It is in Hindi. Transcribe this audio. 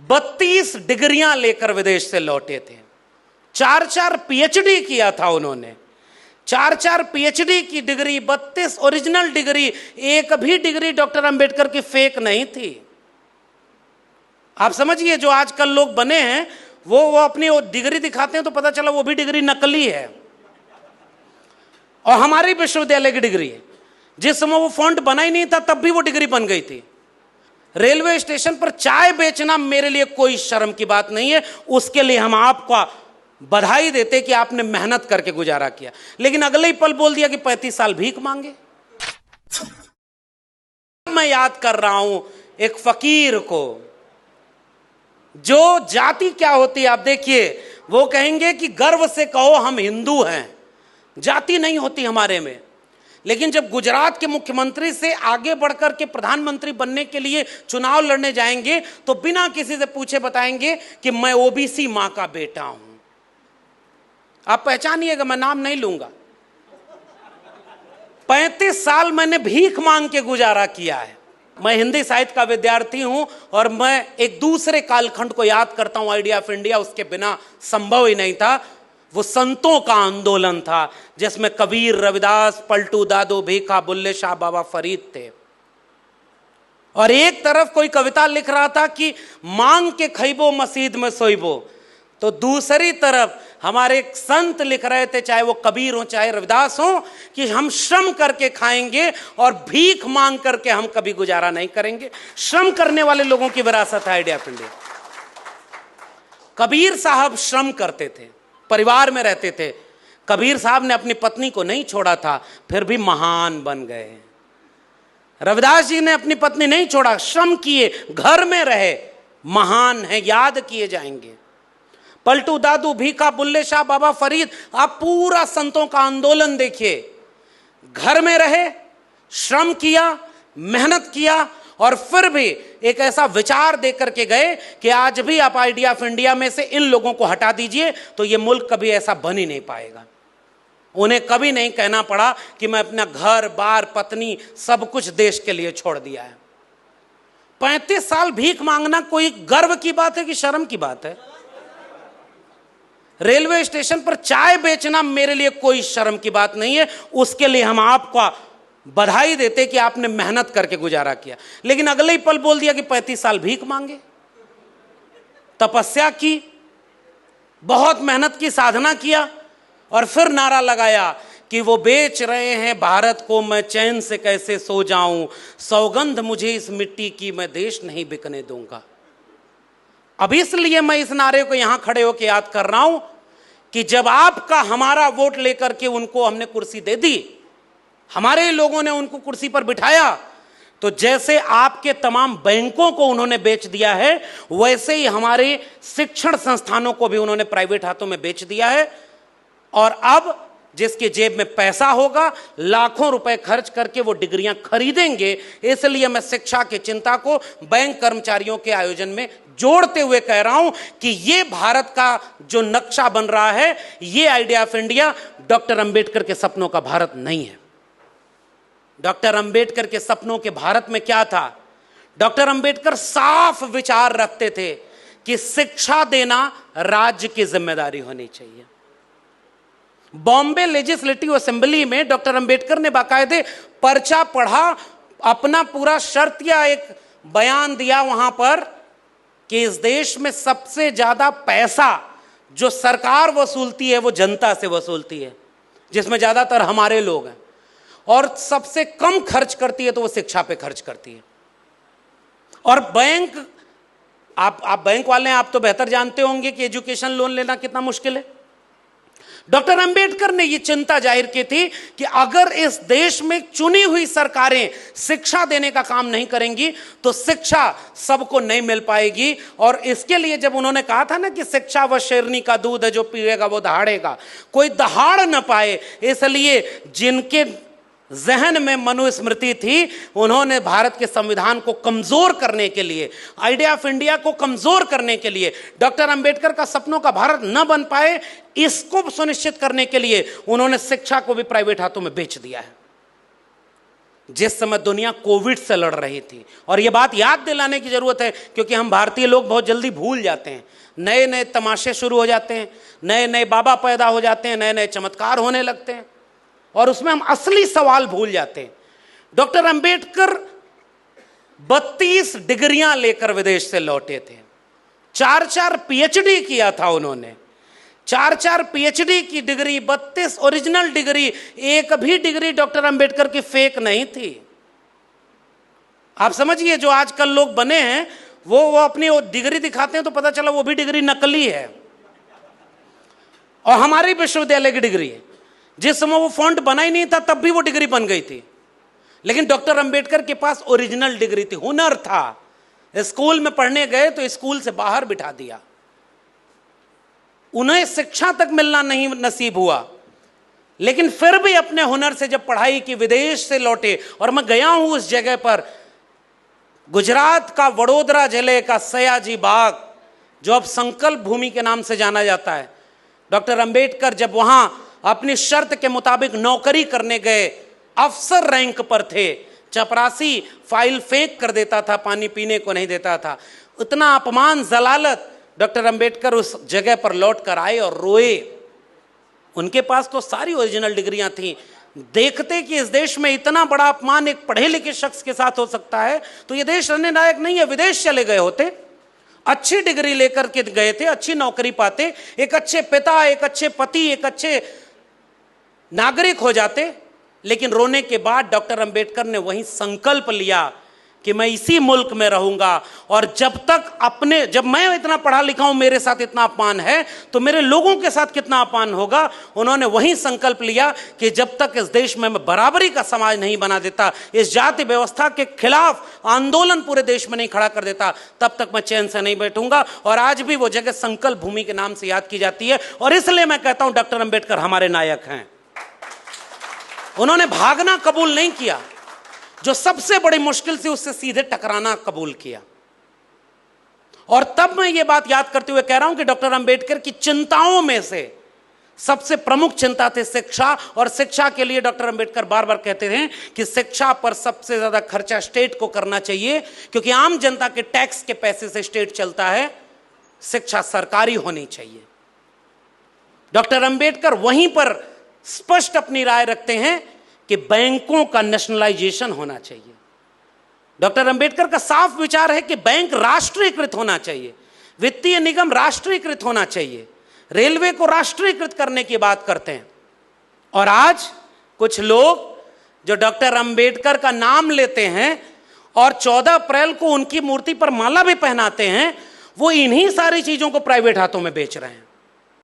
32 डिग्रियां लेकर विदेश से लौटे थे। 4-4 पीएचडी किया था उन्होंने। 4-4 पीएचडी की डिग्री, 32 ओरिजिनल डिग्री, एक भी डिग्री डॉक्टर अंबेडकर की फेक नहीं थी। आप समझिए, जो आजकल लोग बने हैं वो अपनी डिग्री दिखाते हैं तो पता चला वो भी डिग्री नकली है। और हमारे विश्वविद्यालय की डिग्री है, जिस समय वो फॉन्ट बना ही नहीं था तब भी वो डिग्री बन गई थी। रेलवे स्टेशन पर चाय बेचना मेरे लिए कोई शर्म की बात नहीं है, उसके लिए हम आपको बधाई देते कि आपने मेहनत करके गुजारा किया। लेकिन अगले ही पल बोल दिया कि 35 साल भीख मांगे। मैं याद कर रहा हूं एक फकीर को, जो जाति क्या होती है आप देखिए, वो कहेंगे कि गर्व से कहो हम हिंदू हैं, जाति नहीं होती हमारे में। लेकिन जब गुजरात के मुख्यमंत्री से आगे बढ़कर के प्रधानमंत्री बनने के लिए चुनाव लड़ने जाएंगे तो बिना किसी से पूछे बताएंगे कि मैं ओबीसी मां का बेटा हूं। आप पहचानिएगा, मैं नाम नहीं लूंगा। 35 साल मैंने भीख मांग के गुजारा किया है। मैं हिंदी साहित्य का विद्यार्थी हूं और मैं एक दूसरे कालखंड को याद करता हूं, आइडिया ऑफ इंडिया उसके बिना संभव ही नहीं था। वो संतों का आंदोलन था जिसमें कबीर, रविदास, पलटू दादू, भीखा, बुल्ले शाह, बाबा फरीद थे। और एक तरफ कोई कविता लिख रहा था कि मांग के खइबो मस्जिद में सोइबो, तो दूसरी तरफ हमारे एक संत लिख रहे थे, चाहे वो कबीर हो चाहे रविदास हो, कि हम श्रम करके खाएंगे और भीख मांग करके हम कभी गुजारा नहीं करेंगे। श्रम करने वाले लोगों की विरासत है आइडिया ऑफ इंडिया। कबीर साहब श्रम करते थे, परिवार में रहते थे। कबीर साहब ने अपनी पत्नी को नहीं छोड़ा था, फिर भी महान बन गए। रविदास जी ने अपनी पत्नी नहीं छोड़ा, श्रम किए, घर में रहे, महान है, याद किए जाएंगे। पलटू दादू, भीखा, बुल्ले शाह, बाबा फरीद, आप पूरा संतों का आंदोलन देखिए। घर में रहे, श्रम किया, मेहनत किया और फिर भी एक ऐसा विचार देकर के गए कि आज भी आप आइडिया ऑफ इंडिया में से इन लोगों को हटा दीजिए तो ये मुल्क कभी ऐसा बन ही नहीं पाएगा। उन्हें कभी नहीं कहना पड़ा कि मैं अपना घर बार, पत्नी, सब कुछ देश के लिए छोड़ दिया है। 35 साल भीख मांगना कोई गर्व की बात है कि शर्म की बात है? रेलवे स्टेशन पर चाय बेचना मेरे लिए कोई शर्म की बात नहीं है, उसके लिए हम आपको बधाई देते कि आपने मेहनत करके गुजारा किया। लेकिन अगले ही पल बोल दिया कि 35 साल भीख मांगे। तपस्या की, बहुत मेहनत की, साधना किया और फिर नारा लगाया कि वो बेच रहे हैं भारत को, मैं चैन से कैसे सो जाऊं, सौगंध मुझे इस मिट्टी की, मैं देश नहीं बिकने दूंगा। अब इसलिए मैं इस नारे को यहां खड़े होकर याद कर रहा हूं कि जब आपका हमारा वोट लेकर के उनको हमने कुर्सी दे दी, हमारे लोगों ने उनको कुर्सी पर बिठाया, तो जैसे आपके तमाम बैंकों को उन्होंने बेच दिया है, वैसे ही हमारे शिक्षण संस्थानों को भी उन्होंने प्राइवेट हाथों में बेच दिया है। और अब जिसके जेब में पैसा होगा, लाखों रुपए खर्च करके वो डिग्रियां खरीदेंगे। इसलिए मैं शिक्षा की चिंता को बैंक कर्मचारियों के आयोजन में जोड़ते हुए कह रहा हूं कि ये भारत का जो नक्शा बन रहा है, ये idea of India doctor Ambedkar के सपनों का भारत नहीं है। डॉक्टर अंबेडकर के सपनों के भारत में क्या था? डॉक्टर अंबेडकर साफ विचार रखते थे कि शिक्षा देना राज्य की जिम्मेदारी होनी चाहिए। बॉम्बे लेजिस्लेटिव असेंबली में डॉक्टर अंबेडकर ने बाकायदे पर्चा पढ़ा, अपना पूरा शर्त या एक बयान दिया वहां पर कि इस देश में सबसे ज्यादा पैसा जो सरकार वसूलती है वो जनता से वसूलती है, जिसमें ज्यादातर हमारे लोग हैं, और सबसे कम खर्च करती है तो वो शिक्षा पे खर्च करती है। और बैंक, आप बैंक वाले हैं, आप तो बेहतर जानते होंगे कि एजुकेशन लोन लेना कितना मुश्किल है। डॉक्टर अंबेडकर ने यह चिंता जाहिर की थी कि अगर इस देश में चुनी हुई सरकारें शिक्षा देने का काम नहीं करेंगी तो शिक्षा सबको नहीं मिल पाएगी। और इसके लिए जब उन्होंने कहा था ना कि शिक्षा व शेरनी का दूध है, जो पिएगा वो दहाड़ेगा, कोई दहाड़ न पाए, इसलिए जिनके जहन में मनुस्मृति थी, उन्होंने भारत के संविधान को कमजोर करने के लिए, आइडिया ऑफ इंडिया को कमजोर करने के लिए, डॉक्टर अंबेडकर का सपनों का भारत न बन पाए, इसको सुनिश्चित करने के लिए उन्होंने शिक्षा को भी प्राइवेट हाथों में बेच दिया है। जिस समय दुनिया कोविड से लड़ रही थी। और ये बात याद दिलाने की जरूरत है, क्योंकि हम भारतीय लोग बहुत जल्दी भूल जाते हैं। नए नए तमाशे शुरू हो जाते हैं, नए नए बाबा पैदा हो जाते हैं, नए नए चमत्कार होने लगते हैं, और उसमें हम असली सवाल भूल जाते हैं। डॉक्टर अंबेडकर 32 डिग्रियां लेकर विदेश से लौटे थे। 4-4 पीएचडी किया था उन्होंने। 4-4 पीएचडी की डिग्री, 32 ओरिजिनल डिग्री। एक भी डिग्री डॉक्टर अंबेडकर की फेक नहीं थी। आप समझिए, जो आजकल लोग बने हैं वो अपनी डिग्री दिखाते हैं तो पता चला वो भी डिग्री नकली है। और हमारे विश्वविद्यालय की डिग्री है, जिस समय वो फॉन्ट बना ही नहीं था तब भी वो डिग्री बन गई थी। लेकिन डॉक्टर अंबेडकर के पास ओरिजिनल डिग्री थी, हुनर था। स्कूल में पढ़ने गए तो स्कूल से बाहर बिठा दिया। उन्हें शिक्षा तक मिलना नहीं नसीब हुआ, लेकिन फिर भी अपने हुनर से जब पढ़ाई की विदेश से लौटे। और मैं गया हूं उस जगह पर, गुजरात का वडोदरा जिले का सयाजी बाग, जो अब संकल्प भूमि के नाम से जाना जाता है। डॉक्टर अंबेडकर जब वहां अपनी शर्त के मुताबिक नौकरी करने गए, अफसर रैंक पर थे। चपरासी फाइल फेंक कर देता था, पानी पीने को नहीं देता था। उतना अपमान, जलालत। डॉक्टर अंबेडकर उस जगह पर लौट कर आए और रोए। उनके पास तो सारी ओरिजिनल डिग्रियां थीं। देखते कि इस देश में इतना बड़ा अपमान एक पढ़े लिखे शख्स के साथ हो सकता है तो ये देश रहने लायक नहीं है। विदेश चले गए होते, अच्छी डिग्री लेकर के गए थे, अच्छी नौकरी पाते, एक अच्छे पिता, एक अच्छे पति, एक अच्छे नागरिक हो जाते। लेकिन रोने के बाद डॉक्टर अंबेडकर ने वही संकल्प लिया कि मैं इसी मुल्क में रहूंगा, और जब मैं इतना पढ़ा लिखा हूं, मेरे साथ इतना अपमान है, तो मेरे लोगों के साथ कितना अपमान होगा। उन्होंने वही संकल्प लिया कि जब तक इस देश में मैं बराबरी का समाज नहीं बना देता, इस जाति व्यवस्था के खिलाफ आंदोलन पूरे देश में नहीं खड़ा कर देता, तब तक मैं चैन से नहीं बैठूंगा। और आज भी वो जगह संकल्प भूमि के नाम से याद की जाती है। और इसलिए मैं कहता हूं डॉक्टर अंबेडकर हमारे नायक हैं। उन्होंने भागना कबूल नहीं किया, जो सबसे बड़ी मुश्किल थी उससे सीधे टकराना कबूल किया। और तब मैं ये बात याद करते हुए कह रहा हूं कि डॉक्टर अंबेडकर की चिंताओं में से सबसे प्रमुख चिंता थी शिक्षा। और शिक्षा के लिए डॉक्टर अंबेडकर बार बार कहते हैं कि शिक्षा पर सबसे ज्यादा खर्चा स्टेट को करना चाहिए, क्योंकि आम जनता के टैक्स के पैसे से स्टेट चलता है। शिक्षा सरकारी होनी चाहिए। डॉक्टर अंबेडकर वहीं पर स्पष्ट अपनी राय रखते हैं कि बैंकों का नेशनलाइजेशन होना चाहिए। डॉक्टर अंबेडकर का साफ विचार है कि बैंक राष्ट्रीयकृत होना चाहिए, वित्तीय निगम राष्ट्रीयकृत होना चाहिए, रेलवे को राष्ट्रीयकृत करने की बात करते हैं। और आज कुछ लोग जो डॉक्टर अंबेडकर का नाम लेते हैं और 14 अप्रैल को उनकी मूर्ति पर माला भी पहनाते हैं, वो इन्हीं सारी चीजों को प्राइवेट हाथों में बेच रहे हैं।